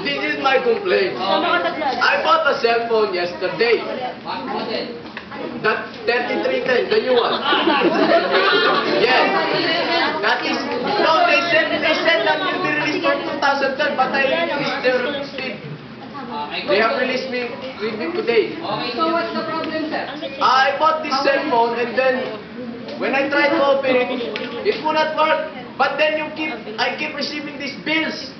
This is my complaint. I bought a cell phone yesterday. What model? That 3310, the new one. Yes. That is, no, they said that will be released for 2012, but I released their speed. They have released me with me today. Okay, so what's the problem, sir? I bought this cell phone and then when I tried to open it, it would not work. But then I keep receiving these bills.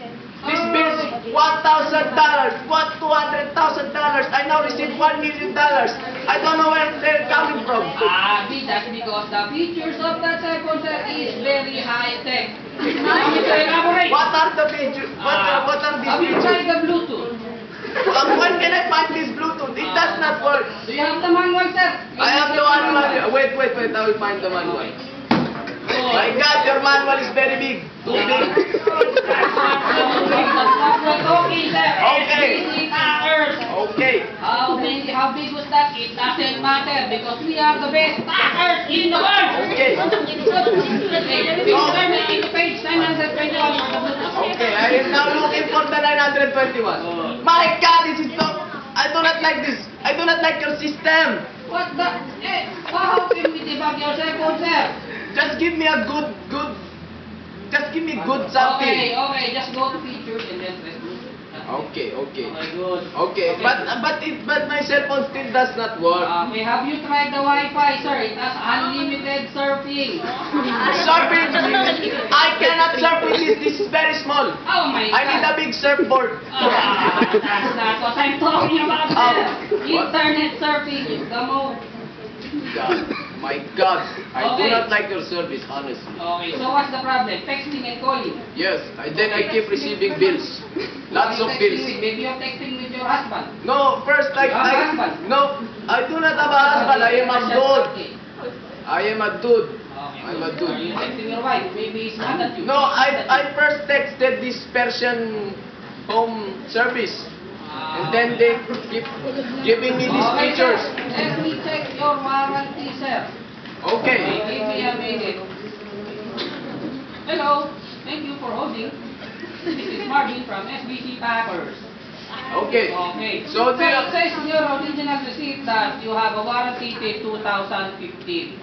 These bills, $1,000, $200,000. I now receive $1 million. I don't know where they're coming from. That's because the features of that cell phone, sir, is very high-tech. Elaborate. What are the features? What are these Have you features? tried the Bluetooth? When can I find this Bluetooth? It does not work. Do you have the manual, sir? I have the manual. Wait. I will find the manual. My God, your manual is very big. Too big. Okay, sir. Okay. Okay. How big was that? It doesn't matter because we are the best hackers in the world. Okay. Please turn me to page 921. Okay, I am now looking for the 921. My God, this is so... I do not like this. I do not like your system. What the? How can we debug your cell phone, sir? Just give me a good... Just give me good something. Okay, just go to features and then press Bluetooth. Okay. Okay, good. Okay, but my cell phone still does not work. Okay, have you tried the Wi-Fi, sir? It has unlimited surfing. Surfing! I cannot surf with this. This is very small. Oh my God. I need a big surfboard. That's not what I'm talking about, sir. What? Internet surfing is the mode. God, my God, I do Okay. not like your service, honestly. Okay, so what's the problem? Texting and calling. Yes, then I keep receiving bills. Lots of bills. Maybe you're texting with your husband. No, first You have a husband? no, I do not have a husband. I am a dude. I am a dude. I'm a dude. You're texting your wife. Maybe it's not at you. No, I first texted this Persian home service. And then they keep giving me these Okay, features. sir. Let me check your warranty, sir. Okay. Give me a minute. Hello. Thank you for holding. This is Marvin from SBC Packers. Okay. Okay. So it the says in your original receipt that you have a warranty till 2015.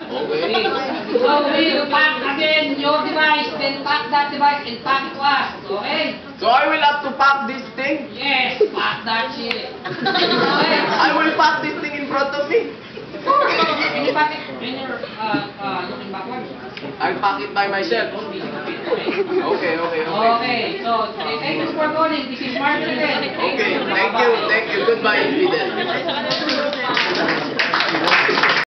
okay. So we'll pack again your device, then pack that device and pack it to us. Okay? So I will have to pack this thing. Yes, pack that shit. Okay? I will pack this thing in front of me. Can you pack it when you're looking backwards? I'll pack it by myself. Okay. Okay. Okay, so thank you for calling. This is Mark again.